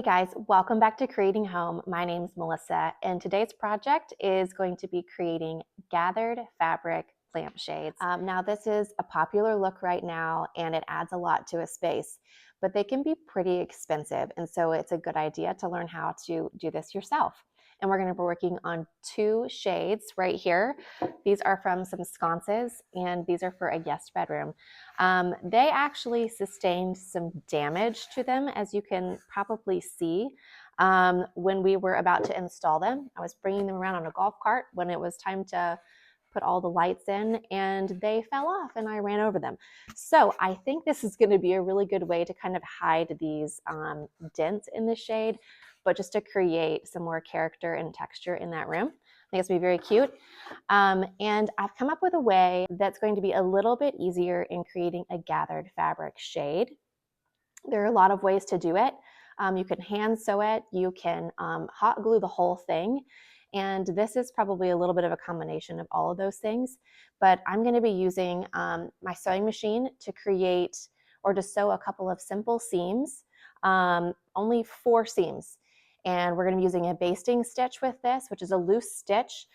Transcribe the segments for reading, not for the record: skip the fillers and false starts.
Hey guys, welcome back to Creating Home. My name is Melissa, and today's project is going to be creating gathered fabric lampshades. Now this is a popular look right now, and it adds a lot to a space, but they can be pretty expensive, and so it's a good idea to learn how to do this yourself. And we're going to be working on two shades right here. These are from some sconces, and these are for a guest bedroom. They actually sustained some damage to them, as you can probably see. When we were about to install them, I was bringing them around on a golf cart when it was time to put all the lights in, and they fell off and I ran over them. So I think this is going to be a really good way to kind of hide these dents in the shade, but just to create some more character and texture in that room. I think it's going to be very cute. And I've come up with a way that's going to be a little bit easier in creating a gathered fabric shade. There are a lot of ways to do it. You can hand sew it, you can hot glue the whole thing, and this is probably a little bit of a combination of all of those things, but I'm going to be using my sewing machine to create or to sew a couple of simple seams, only 4 seams, and we're going to be using a basting stitch with this, which is a loose stitch,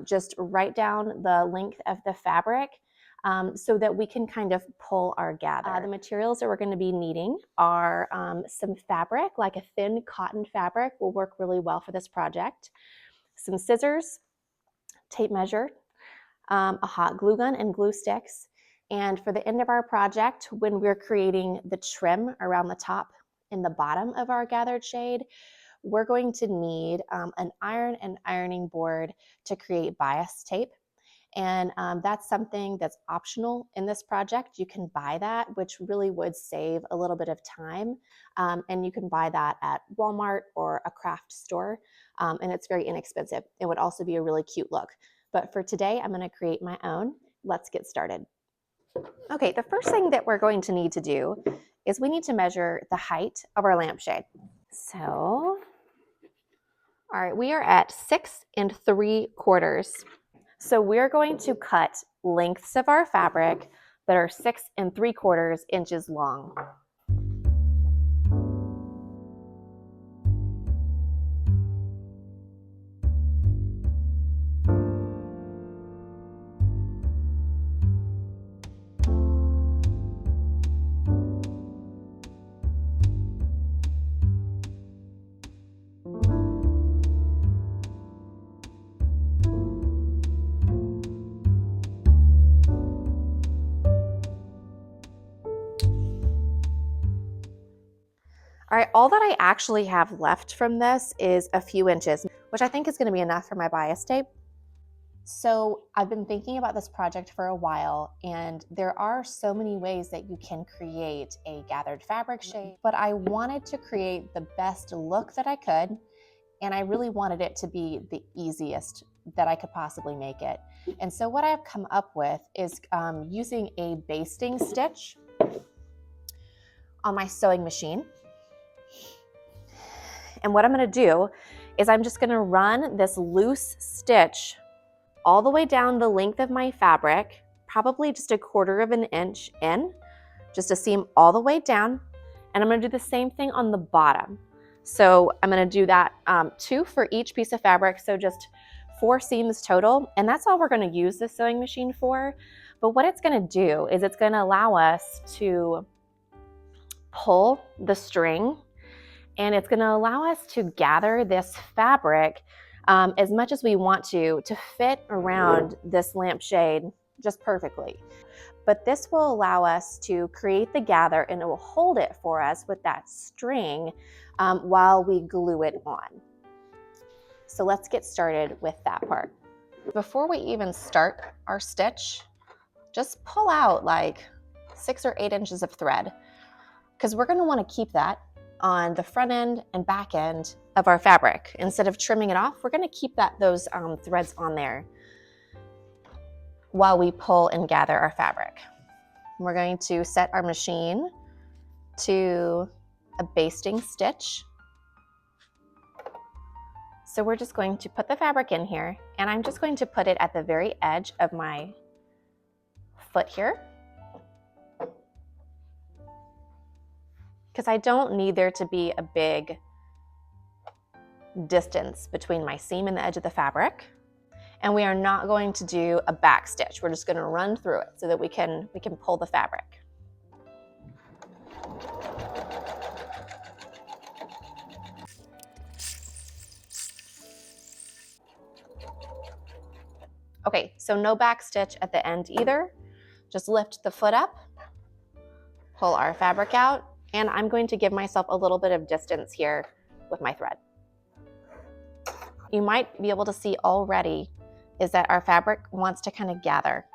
just right down the length of the fabric. So that we can kind of pull our gather. The materials that we're going to be needing are some fabric, like a thin cotton fabric will work really well for this project, some scissors, tape measure, a hot glue gun and glue sticks, and for the end of our project, when we're creating the trim around the top and the bottom of our gathered shade, we're going to need an iron and ironing board to create bias tape. And that's something that's optional in this project. You can buy that, which really would save a little bit of time. And you can buy that at Walmart or a craft store. And it's very inexpensive. It would also be a really cute look. But for today, I'm going to create my own. Let's get started. Okay, the first thing that we're going to need to do is we need to measure the height of our lampshade. So, all right, we are at 6 3/4. So we're going to cut lengths of our fabric that are 6 3/4 inches long. All right, all that I actually have left from this is a few inches, which I think is going to be enough for my bias tape. So I've been thinking about this project for a while, and there are so many ways that you can create a gathered fabric shade, but I wanted to create the best look that I could, and I really wanted it to be the easiest that I could possibly make it. And so what I've come up with is using a basting stitch on my sewing machine. And what I'm going to do is I'm just going to run this loose stitch all the way down the length of my fabric, probably just 1/4 inch in, just a seam all the way down. And I'm going to do the same thing on the bottom. So I'm going to do that 2 for each piece of fabric, so just 4 seams total. And that's all we're going to use the sewing machine for. But what it's going to do is it's going to allow us to pull the string, and it's going to allow us to gather this fabric as much as we want to fit around this lampshade just perfectly. But this will allow us to create the gather, and it will hold it for us with that string while we glue it on. So let's get started with that part. Before we even start our stitch, just pull out like 6 or 8 inches of thread, because we're going to want to keep that on the front end and back end of our fabric. Instead of trimming it off, we're going to keep those threads on there while we pull and gather our fabric. We're going to set our machine to a basting stitch. So we're just going to put the fabric in here, and I'm just going to put it at the very edge of my foot here, because I don't need there to be a big distance between my seam and the edge of the fabric. And we are not going to do a back stitch. We're just going to run through it so that we can pull the fabric. Okay, so no back stitch at the end either. Just lift the foot up, pull our fabric out, and I'm going to give myself a little bit of distance here with my thread. You might be able to see already is that our fabric wants to kind of gather.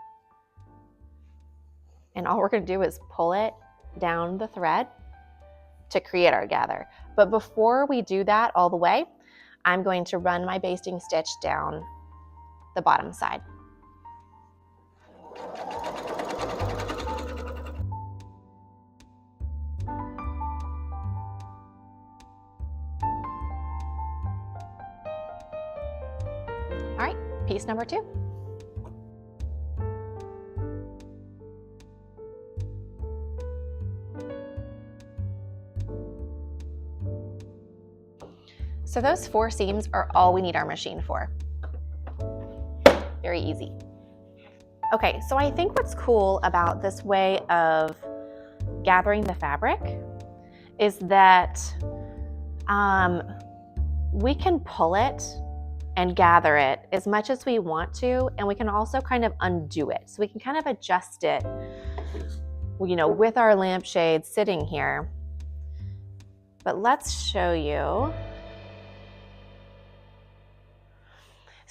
And all we're going to do is pull it down the thread to create our gather. But before we do that all the way, I'm going to run my basting stitch down the bottom side. All right, piece number 2. So those 4 seams are all we need our machine for. Very easy. Okay, so I think what's cool about this way of gathering the fabric is that we can pull it and gather it as much as we want to, and we can also kind of undo it. So we can kind of adjust it, you know, with our lampshade sitting here. But let's show you.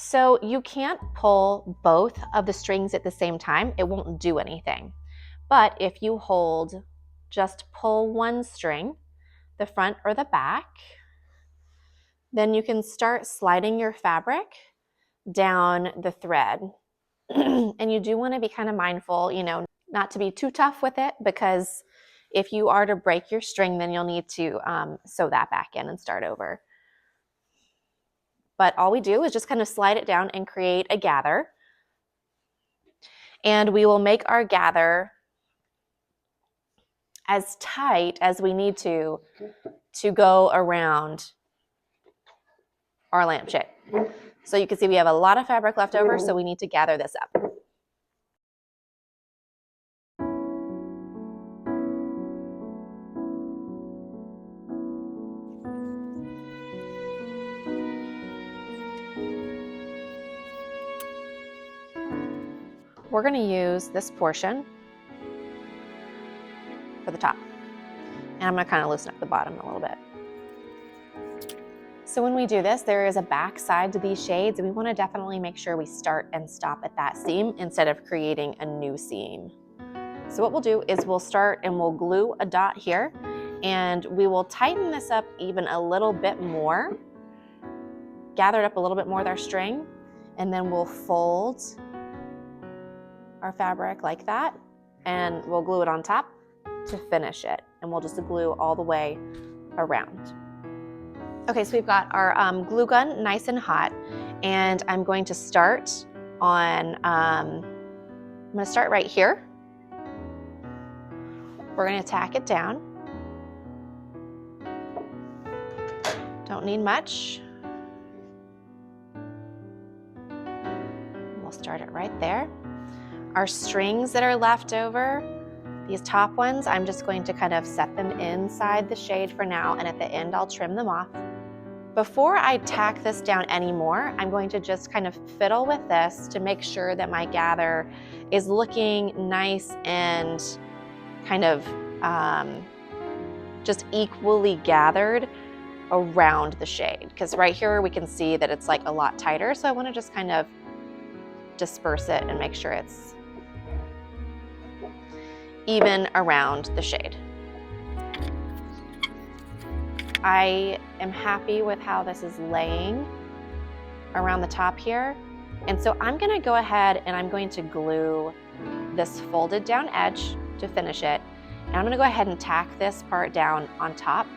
So you can't pull both of the strings at the same time. It won't do anything. But if you just pull one string, the front or the back, then you can start sliding your fabric down the thread. And you do want to be kind of mindful, you know, not to be too tough with it, because if you are to break your string, then you'll need to sew that back in and start over. But all we do is just kind of slide it down and create a gather. And we will make our gather as tight as we need to go around our lampshade. So you can see we have a lot of fabric left over, so we need to gather this up. We're going to use this portion for the top. And I'm going to kind of loosen up the bottom a little bit. So when we do this, there is a back side to these shades, and we want to definitely make sure we start and stop at that seam instead of creating a new seam. So what we'll do is we'll start and we'll glue a dot here, and we will tighten this up even a little bit more, gather it up a little bit more with our string, and then we'll fold our fabric like that, and we'll glue it on top to finish it, and we'll just glue all the way around. Okay, so we've got our glue gun nice and hot, and I'm going to start on, I'm going to start right here. We're going to tack it down. Don't need much. We'll start it right there. Our strings that are left over, these top ones, I'm just going to kind of set them inside the shade for now, and at the end I'll trim them off. Before I tack this down anymore, I'm going to just kind of fiddle with this to make sure that my gather is looking nice and kind of just equally gathered around the shade. Because right here we can see that it's like a lot tighter, so I want to just kind of disperse it and make sure it's even around the shade. I am happy with how this is laying around the top here. And so I'm going to go ahead and I'm going to glue this folded down edge to finish it. And I'm going to go ahead and tack this part down on top.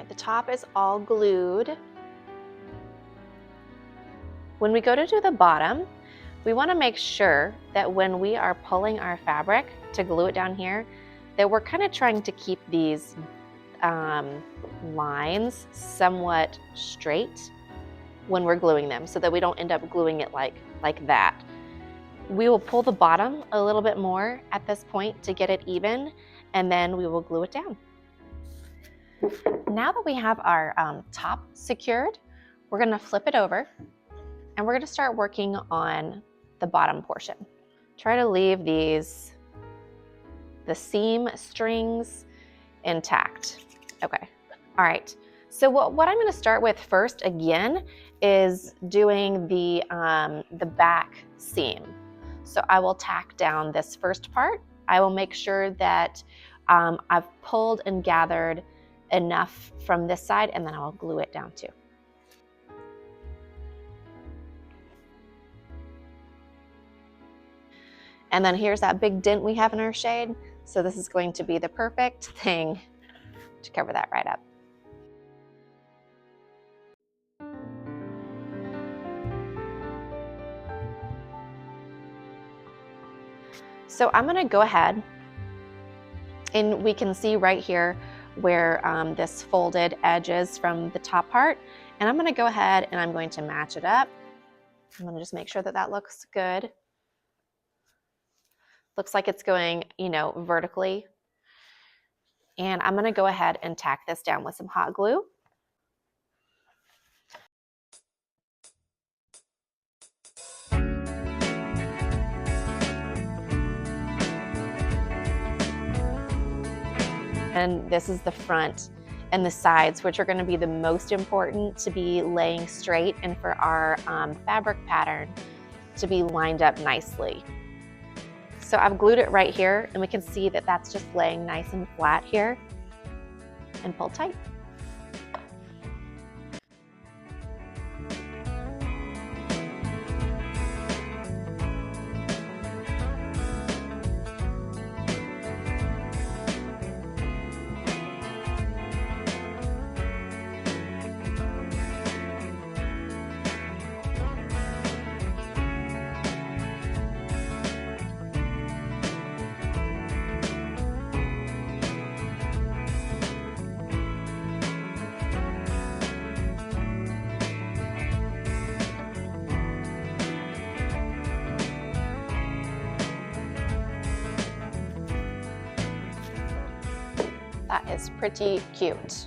right, the top is all glued. When we go to do the bottom, we want to make sure that when we are pulling our fabric to glue it down here, that we're kind of trying to keep these lines somewhat straight when we're gluing them so that we don't end up gluing it like that. We will pull the bottom a little bit more at this point to get it even, and then we will glue it down. Now that we have our top secured, we're going to flip it over and we're going to start working on the bottom portion. Try to leave the seam strings intact. Okay, all right. So what I'm going to start with first again is doing the back seam. So I will tack down this first part. I will make sure that I've pulled and gathered enough from this side, and then I'll glue it down too. And then here's that big dent we have in our shade. So this is going to be the perfect thing to cover that right up. So I'm gonna go ahead, and we can see right here where this folded edge is from the top part. And I'm gonna go ahead and I'm going to match it up. I'm gonna just make sure that that looks good. Looks like it's going, vertically. And I'm gonna go ahead and tack this down with some hot glue. And this is the front and the sides, which are going to be the most important to be laying straight and for our fabric pattern to be lined up nicely. So I've glued it right here, and we can see that that's just laying nice and flat here, and pull tight. That is pretty cute.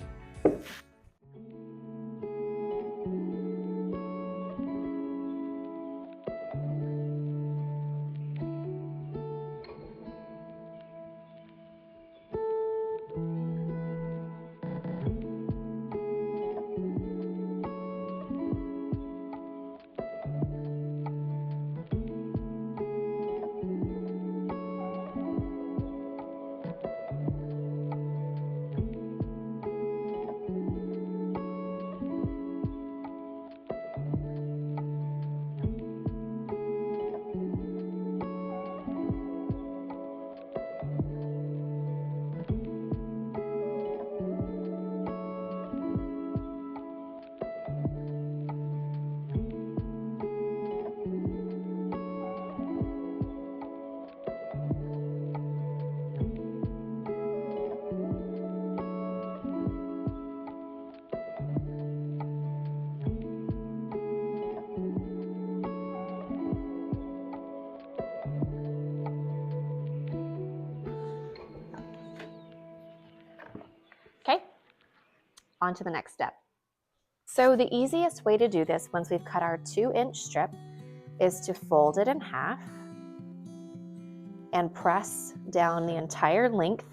Okay, on to the next step. So the easiest way to do this once we've cut our 2-inch strip is to fold it in half and press down the entire length.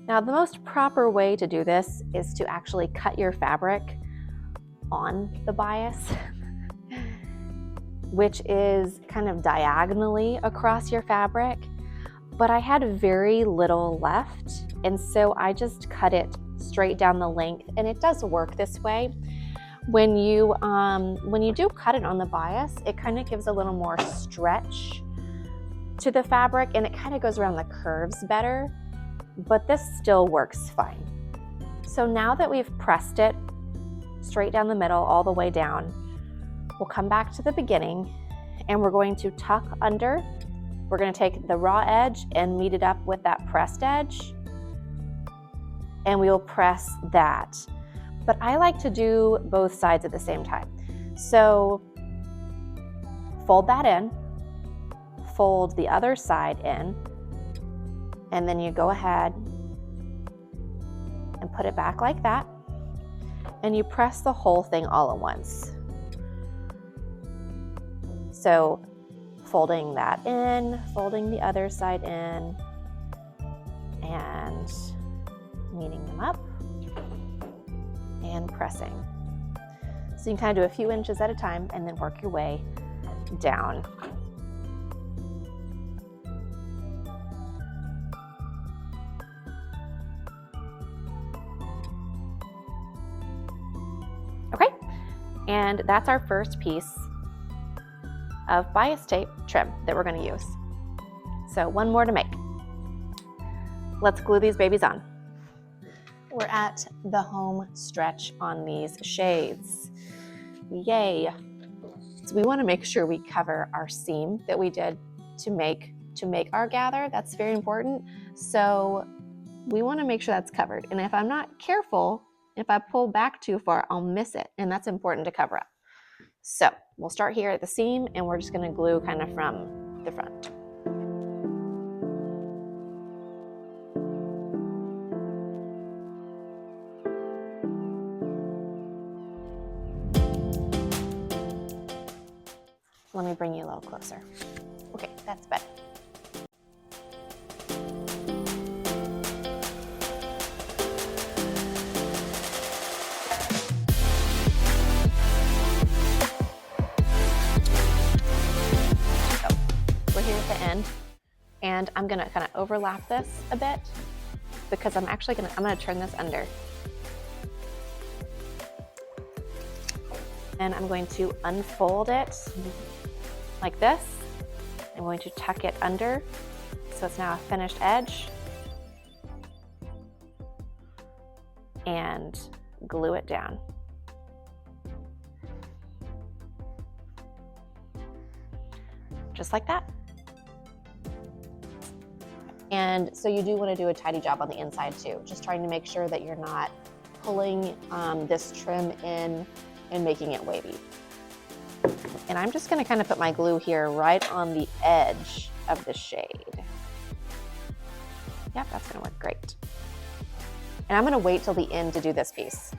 Now the most proper way to do this is to actually cut your fabric on the bias, which is kind of diagonally across your fabric, but I had very little left, and so I just cut it straight down the length, and it does work this way. When you do cut it on the bias, it kind of gives a little more stretch to the fabric and it kind of goes around the curves better, but this still works fine. So now that we've pressed it straight down the middle all the way down, we'll come back to the beginning and we're going to tuck under. We're going to take the raw edge and meet it up with that pressed edge, and we will press that. But I like to do both sides at the same time. So fold that in, fold the other side in, and then you go ahead and put it back like that, and you press the whole thing all at once. So folding that in, folding the other side in, and meeting them up and pressing. So you can kind of do a few inches at a time and then work your way down. Okay, and that's our first piece of bias tape trim that we're going to use. So one more to make. Let's glue these babies on. We're at the home stretch on these shades. Yay. So we want to make sure we cover our seam that we did to make our gather. That's very important. So we want to make sure that's covered. And if I'm not careful, if I pull back too far, I'll miss it. And that's important to cover up. So we'll start here at the seam and we're just going to glue kind of from the front. Let me bring you a little closer. Okay, that's better. We're here at the end, and I'm gonna kind of overlap this a bit because I'm gonna turn this under. And I'm going to unfold it like this. I'm going to tuck it under so it's now a finished edge and glue it down. Just like that. And so you do want to do a tidy job on the inside too, just trying to make sure that you're not pulling this trim in and making it wavy. And I'm just going to kind of put my glue here right on the edge of the shade. Yep, that's going to work great. And I'm going to wait till the end to do this piece.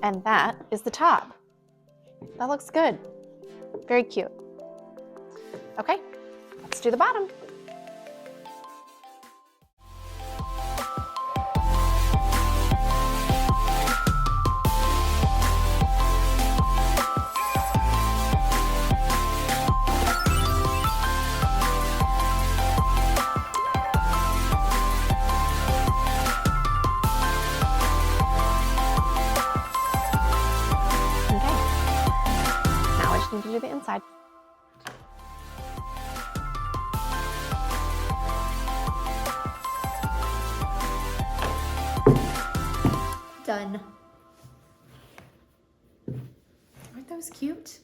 And that is the top. That looks good. Very cute. Okay, let's do the bottom. To do the inside. Done. Aren't those cute?